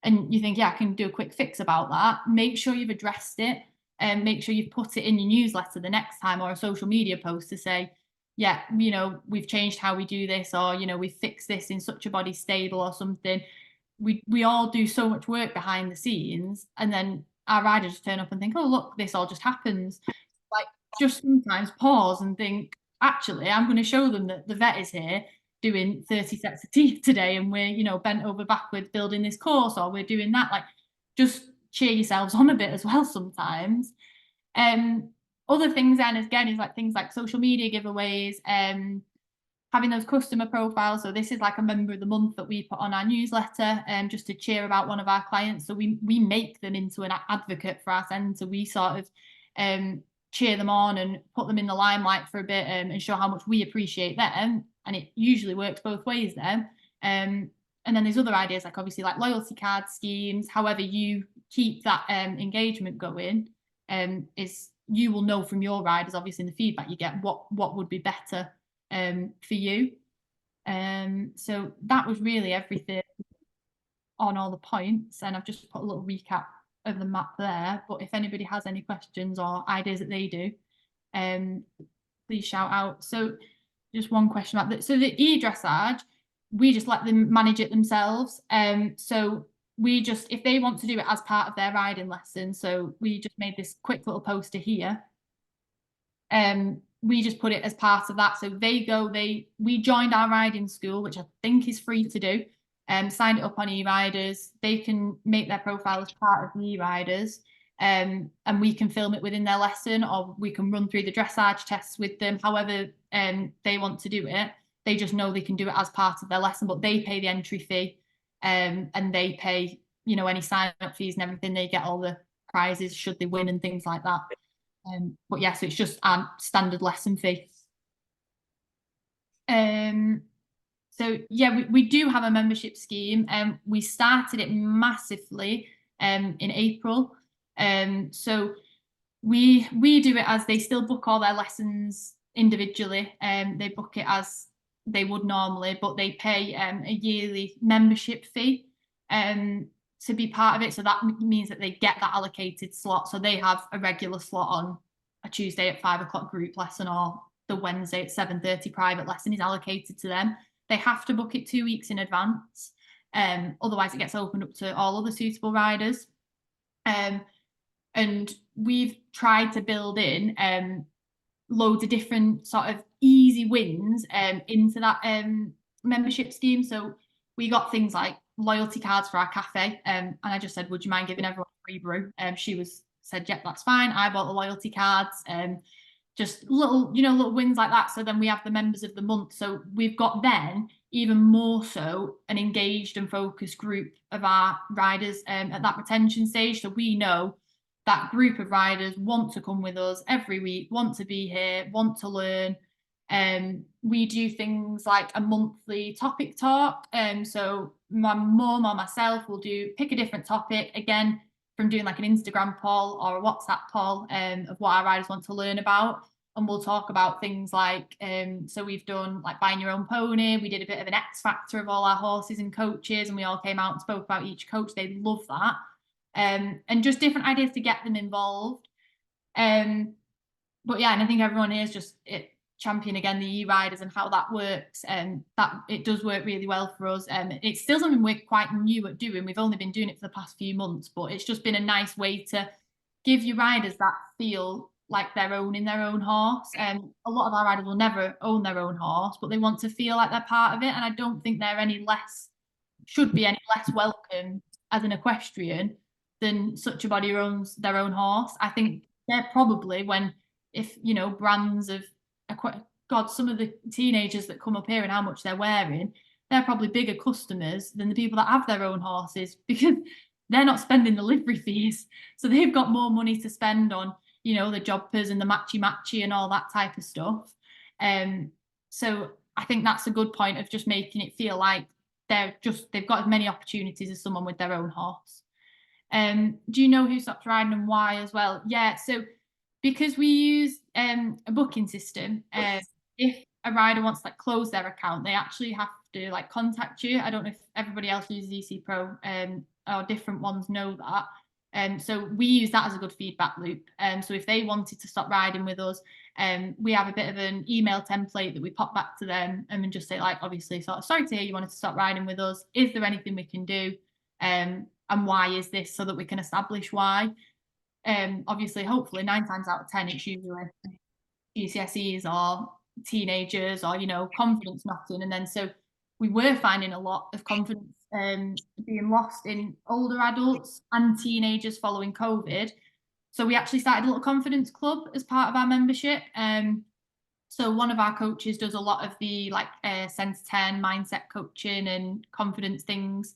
and you think, yeah, I can do a quick fix about that, make sure you've addressed it and make sure you've put it in your newsletter the next time, or a social media post to say, yeah, you know, we've changed how we do this, or, you know, we've fixed this in such a body stable or something. We all do so much work behind the scenes, and then our riders just turn up and think, oh, look, this all just happens. Like, just sometimes pause and think, actually, I'm going to show them that the vet is here doing 30 sets of teeth today, and we're, you know, bent over backwards building this course, or we're doing that. Like, just cheer yourselves on a bit as well sometimes. Other things then, again, is like things like social media giveaways, having those customer profiles. So this is like a member of the month that we put on our newsletter, just to cheer about one of our clients. So we make them into an advocate for our centre. We sort of cheer them on and put them in the limelight for a bit, and show how much we appreciate them. And it usually works both ways then. And then there's other ideas, like obviously like loyalty card schemes. However you keep that engagement going, is you will know from your riders, obviously in the feedback you get, what would be better for you. So that was really everything on all the points, and I've just put a little recap of the map there. But if anybody has any questions or ideas that they do, please shout out. So just one question about that. So the e-dressage, we just let them manage it themselves. So we just, if they want to do it as part of their riding lesson, so we just made this quick little poster here. We just put it as part of that. So we joined our riding school, which I think is free to do, signed it up on e-riders. They can make their profile as part of the e-riders, and we can film it within their lesson, or we can run through the dressage tests with them, however they want to do it. They just know they can do it as part of their lesson, but they pay the entry fee, and they pay, you know, any sign-up fees and everything. They get all the prizes should they win and things like that. But yeah, so it's just our standard lesson fee. So yeah, we do have a membership scheme, and we started it massively in April. So we do it as they still book all their lessons individually, they book it as they would normally, but they pay a yearly membership fee to be part of it. So that means that they get that allocated slot. So they have a regular slot on a Tuesday at 5 o'clock group lesson, or the Wednesday at 7:30 private lesson is allocated to them. They have to book it 2 weeks in advance. Otherwise it gets opened up to all other suitable riders. And we've tried to build in loads of different sort of easy wins into that membership scheme. So we got things like loyalty cards for our cafe, and I just said, would you mind giving everyone a free brew? She said, yep, that's fine. I bought the loyalty cards. Just little wins like that. So then we have the members of the month. So we've got then even more so an engaged and focused group of our riders at that retention stage. So we know that group of riders want to come with us every week, want to be here, want to learn. We do things like a monthly topic talk. So my mum or myself will pick a different topic, again, from doing like an Instagram poll or a WhatsApp poll of what our riders want to learn about. And we'll talk about things like, so we've done like buying your own pony. We did a bit of an X factor of all our horses and coaches, and we all came out and spoke about each coach. They love that. And just different ideas to get them involved. But yeah, and I think everyone here is just champion again the e-riders and how that works, and that it does work really well for us. It's still something we're quite new at doing. We've only been doing it for the past few months, but it's just been a nice way to give your riders that feel like they're owning their own horse. A lot of our riders will never own their own horse, but they want to feel like they're part of it. And I don't think they're should be any less welcome as an equestrian than such a body who owns their own horse. I think they're probably brands of God, some of the teenagers that come up here and how much they're wearing, they're probably bigger customers than the people that have their own horses, because they're not spending the livery fees. So they've got more money to spend on, the jobbers and the matchy and all that type of stuff. So I think that's a good point of just making it feel like they've got as many opportunities as someone with their own horse. Do you know who stopped riding and why as well? Yeah, so because we use a booking system, if a rider wants to close their account, they actually have to contact you. I don't know if everybody else uses EC Pro or different ones know that. So we use that as a good feedback loop. So if they wanted to stop riding with us, we have a bit of an email template that we pop back to them and just say, obviously, sort of, sorry to hear you wanted to stop riding with us. Is there anything we can do? And why is this, so that we can establish why. Obviously, hopefully 9 times out of 10, it's usually GCSEs or teenagers or, confidence knocking. And then so we were finding a lot of confidence being lost in older adults and teenagers following COVID. So we actually started a little confidence club as part of our membership. So one of our coaches does a lot of the Sense 10 mindset coaching and confidence things.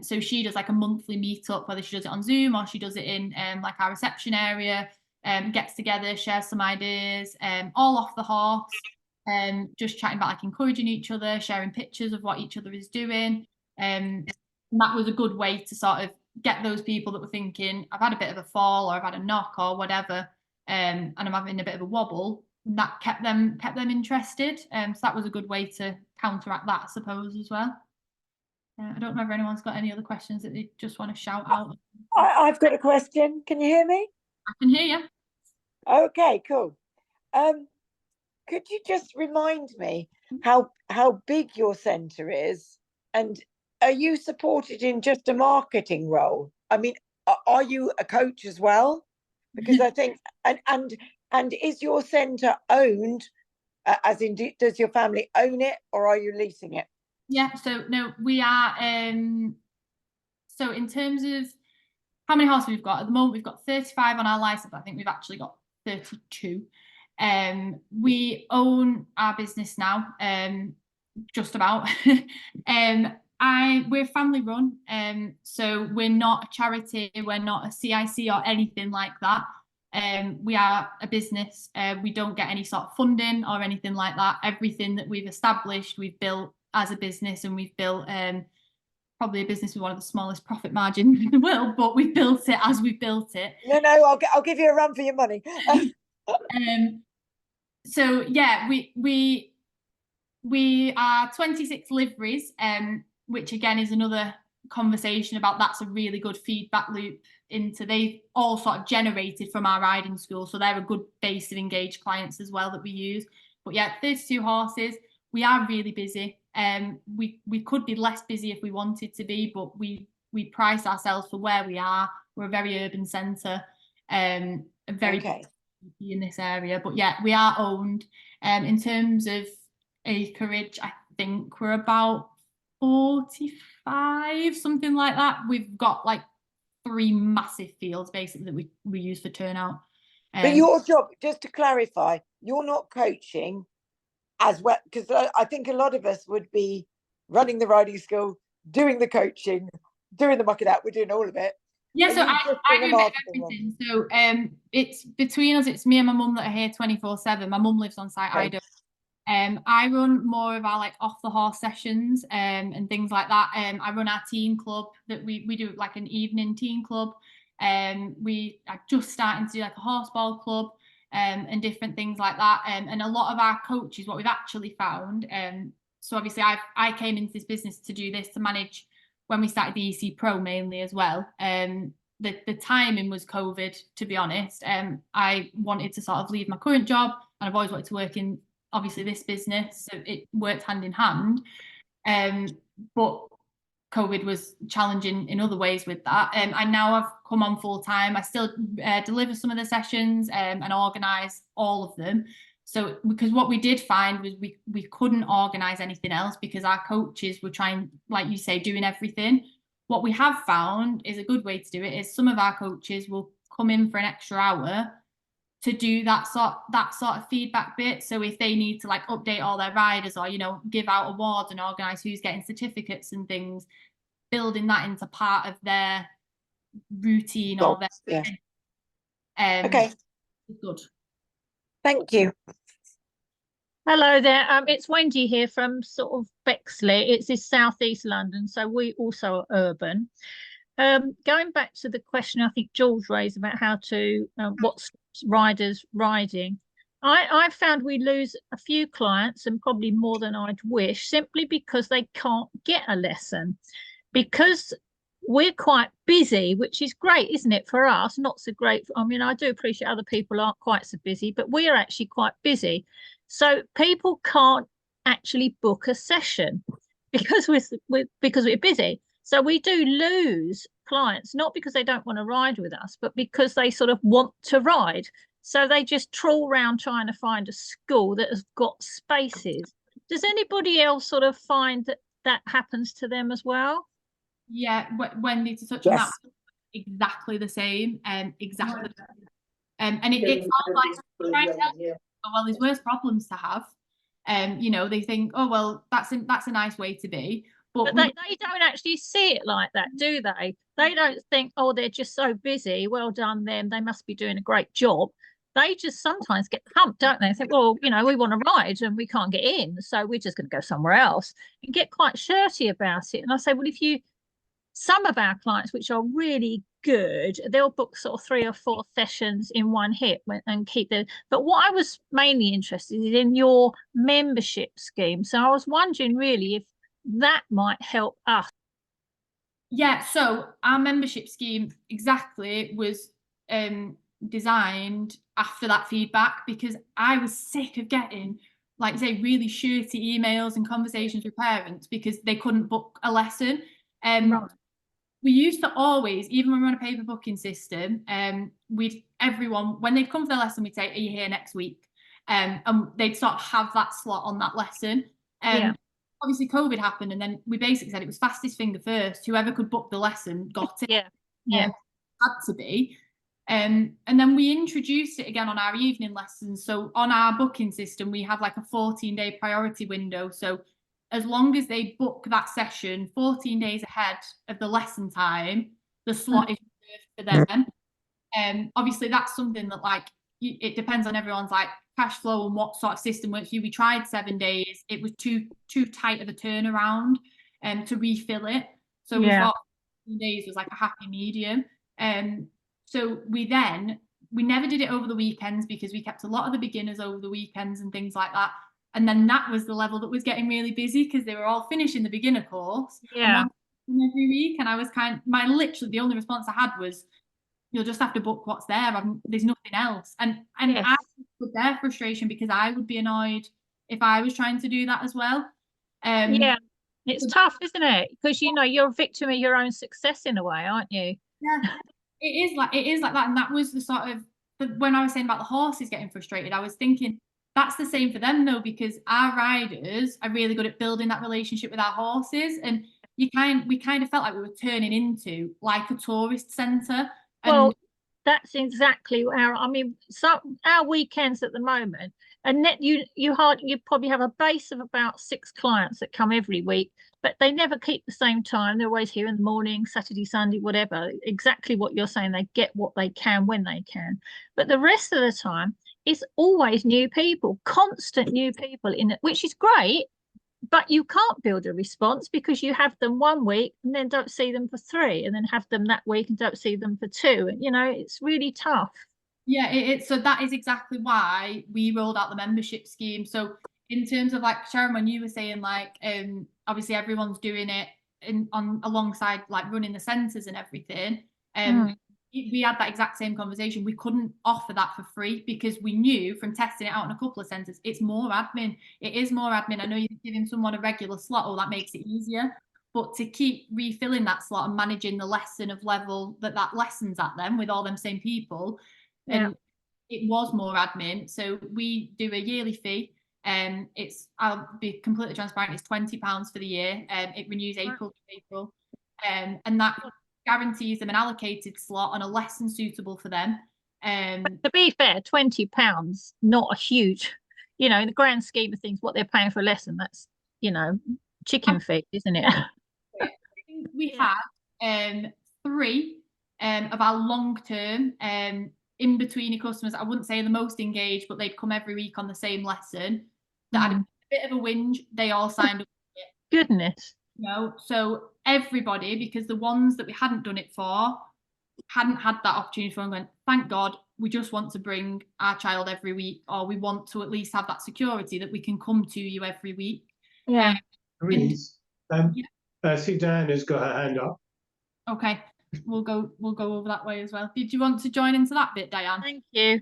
So she does a monthly meetup, whether she does it on Zoom or she does it in our reception area, gets together, shares some ideas, all off the horse, just chatting about encouraging each other, sharing pictures of what each other is doing. And that was a good way to sort of get those people that were thinking, I've had a bit of a fall or I've had a knock or whatever, and I'm having a bit of a wobble. That kept them interested. So that was a good way to counteract that, I suppose, as well. I don't know if anyone's got any other questions that they just want to shout out. I've got a question. Can you hear me? I can hear you. Okay, cool. Could you just remind me how big your centre is, and are you supported in just a marketing role? I mean, are you a coach as well? Because I think and is your centre owned, as in does your family own it, or are you leasing it? Yeah, so no, we are. So in terms of how many horses we've got at the moment, we've got 35 on our license, but I think we've actually got 32. We own our business now, just about. We're family run, so we're not a charity, we're not a CIC or anything like that. We are a business. We don't get any sort of funding or anything like that. Everything that we've established, we've built as a business, and we've built probably a business with one of the smallest profit margins in the world, but we've built it as we've built it. No, I'll give you a run for your money. So yeah, we are 26 liveries, which again is another conversation about. That's a really good feedback loop into, they all sort of generated from our riding school, so they're a good base of engaged clients as well that we use. But yeah, 32 horses. We are really busy. We could be less busy if we wanted to be, but we price ourselves for where we are. We're a very urban centre, very Okay. in this area. But yeah, we are owned. In terms of acreage, I think we're about 45, something like that. We've got like 3 massive fields basically that we use for turnout. But your job, just to clarify, you're not coaching as well, because I think a lot of us would be running the riding school, doing the coaching, doing the mucking out. We're doing all of it. Yeah, Are so you I just do doing a the bit of marketing everything. So it's between us, it's me and my mum that are here 24/7. My mum lives on site, I Okay. don't. I run more of our like off the horse sessions and things like that. I run our teen club that we do like an evening teen club. We are just starting to do like a horseball club and different things like that. And a lot of our coaches, what we've actually found, so obviously I came into this business to do this, to manage when we started the EC Pro mainly as well. The timing was COVID, to be honest. I wanted to sort of leave my current job, and I've always wanted to work in obviously this business, so it worked hand in hand. But COVID was challenging in other ways with that. I now have come on full time. I still deliver some of the sessions and organise all of them. So because what we did find was we couldn't organise anything else because our coaches were trying, like you say, doing everything. What we have found is a good way to do it is some of our coaches will come in for an extra hour to do that sort of feedback bit. So if they need to like update all their riders or, you know, give out awards and organise who's getting certificates and things, building that into part of their routine or their Okay, good. thank you. Hello there. It's Wendy here from sort of Bexley. It's in southeast London, so we also are urban. Going back to the question I think George raised about how to what stops riders riding, I found we lose a few clients, and probably more than I'd wish, simply because they can't get a lesson. Because we're quite busy, which is great, isn't it, for us? Not so great. I mean, I do appreciate other people aren't quite so busy, but we are actually quite busy. So people can't actually book a session because we're busy. So we do lose clients, not because they don't want to ride with us, but because they sort of want to ride. So they just trawl around trying to find a school that has got spaces. Does anybody else sort of find that happens to them as well? Yeah, Wendy, to touch on that, exactly the same, exactly. And it's all like trying to help, oh, well, there's worse problems to have. You know, they think, oh well, that's a nice way to be. But they don't actually see it like that, do they? They don't think, oh, they're just so busy. Well done them. They must be doing a great job. They just sometimes get humped, don't they? They think, well, you know, we want to ride and we can't get in, so we're just going to go somewhere else, and get quite shirty about it. And I say, well, some of our clients, which are really good, they'll book sort of 3 or 4 sessions in one hit and keep the. But what I was mainly interested in your membership scheme. So I was wondering really if that might help us. Yeah, so our membership scheme exactly was designed after that feedback, because I was sick of getting, like you say, really shirty emails and conversations with parents because they couldn't book a lesson. Right. We used to always, even when we were on a paper booking system, everyone, when they'd come for their lesson, we'd say, are you here next week? And they'd sort of have that slot on that lesson. Obviously COVID happened, and then we basically said it was fastest finger first. Whoever could book the lesson got it. Yeah. Had to be. And then we introduced it again on our evening lessons. So on our booking system, we have like a 14-day priority window. So as long as they book that session 14 days ahead of the lesson time, the slot is reserved for them. Obviously that's something that, like, it depends on everyone's like cash flow and what sort of system works for you. We tried 7 days. It was too tight of a turnaround to refill it. So we thought 7 days was like a happy medium. So we never did it over the weekends because we kept a lot of the beginners over the weekends and things like that. And then that was the level that was getting really busy because they were all finishing the beginner course. Yeah. Every week, and I was literally the only response I had was, "You'll just have to book what's there. There's nothing else." And Yes. I understood their frustration because I would be annoyed if I was trying to do that as well. Yeah, it's tough, isn't it? Because you're a victim of your own success in a way, aren't you? Yeah, it is like that, and that was the sort of when I was saying about the horses getting frustrated, I was thinking that's the same for them though, because our riders are really good at building that relationship with our horses, and we kind of felt like we were turning into like a tourist centre. Well, that's exactly our weekends at the moment, and you probably have a base of about 6 clients that come every week, but they never keep the same time. They're always here in the morning, Saturday, Sunday, whatever. Exactly what you're saying. They get what they can when they can, but the rest of the time it's always new people, constant new people in it, which is great. But you can't build a response because you have them 1 week and then don't see them for 3, and then have them that week and don't see them for 2. And it's really tough. Yeah, so that is exactly why we rolled out the membership scheme. So in terms of like Sharon, when you were saying like obviously everyone's doing it alongside like running the centres and everything, we had that exact same conversation. We couldn't offer that for free because we knew from testing it out in a couple of centres, it's more admin. It is more admin. I know you're giving someone a regular slot, that makes it easier. But to keep refilling that slot and managing the lesson of level that lessons at them with all them same people, and it was more admin. So we do a yearly fee. I'll be completely transparent, it's £20 for the year. It renews April to April. And that guarantees them an allocated slot on a lesson suitable for them. To be fair, £20, not a huge, in the grand scheme of things, what they're paying for a lesson, that's, chicken feed, isn't it? I think we had 3 of our long-term in-betweeny customers. I wouldn't say the most engaged, but they'd come every week on the same lesson. That had a bit of a whinge. They all signed up. Goodness. So everybody, because the ones that we hadn't done it for hadn't had that opportunity for, and went, thank God, we just want to bring our child every week, or we want to at least have that security that we can come to you every week. Yeah. Louise, see Diana's got her hand up. Okay, we'll go over that way as well. Did you want to join into that bit, Diane? Thank you.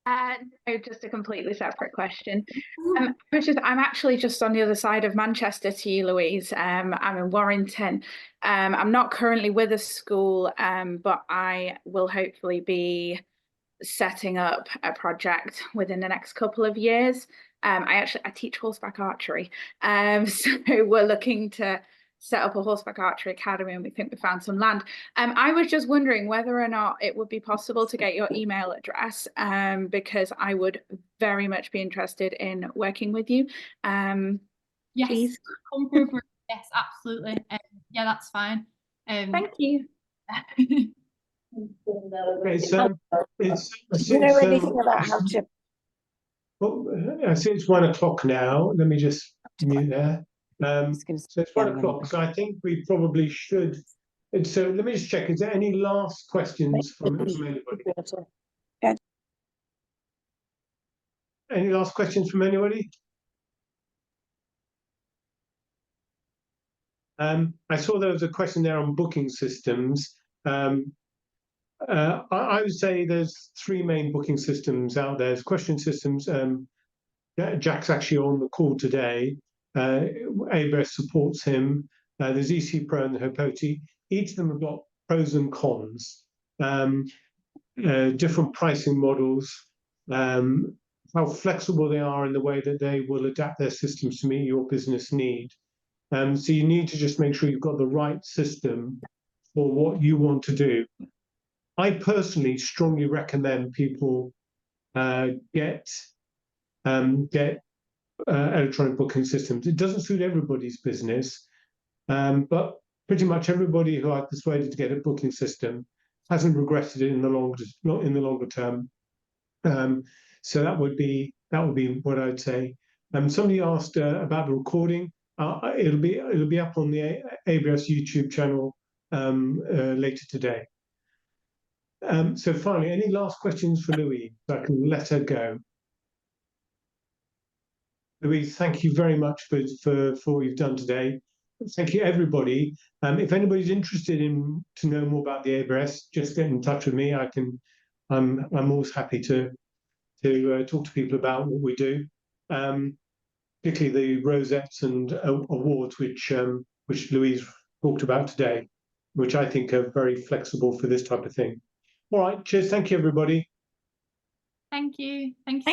No, just a completely separate question. I'm actually just on the other side of Manchester to you, Louise. I'm in Warrington. I'm not currently with a school, but I will hopefully be setting up a project within the next couple of years. I teach horseback archery, so we're looking to set up a horseback archery academy, and we think we found some land. I was just wondering whether or not it would be possible to get your email address, because I would very much be interested in working with you. Yes, please. Yes, absolutely. Yeah, that's fine. Thank you. Okay, so Do you know anything about how to? Well, I see it's 1 o'clock now. Let me just mute there. So it's 1 o'clock, so I think we probably should. And so let me just check, is there any last questions from anybody? Any last questions from anybody? I saw there was a question there on booking systems. I would say there's 3 main booking systems out there. There's question systems. Jack's actually on the call today. ABS supports him. There's EC Pro and the Hopoti. Each of them have got pros and cons. Different pricing models. How flexible they are in the way that they will adapt their systems to meet your business need. So you need to just make sure you've got the right system for what you want to do. I personally strongly recommend people get electronic booking systems. It doesn't suit everybody's business, but pretty much everybody who I've persuaded to get a booking system hasn't regretted it in the longer term. So that would be what I'd say. Somebody asked about the recording. It'll be up on the ABRS YouTube channel later today. So finally, any last questions for Louise? So I can let her go. Louise, thank you very much for what you've done today. Thank you, everybody. If anybody's interested to know more about the ABRS, just get in touch with me. I'm always happy to talk to people about what we do, particularly the rosettes and awards which Louise talked about today, which I think are very flexible for this type of thing. All right, cheers. Thank you, everybody. Thank you. Thank you.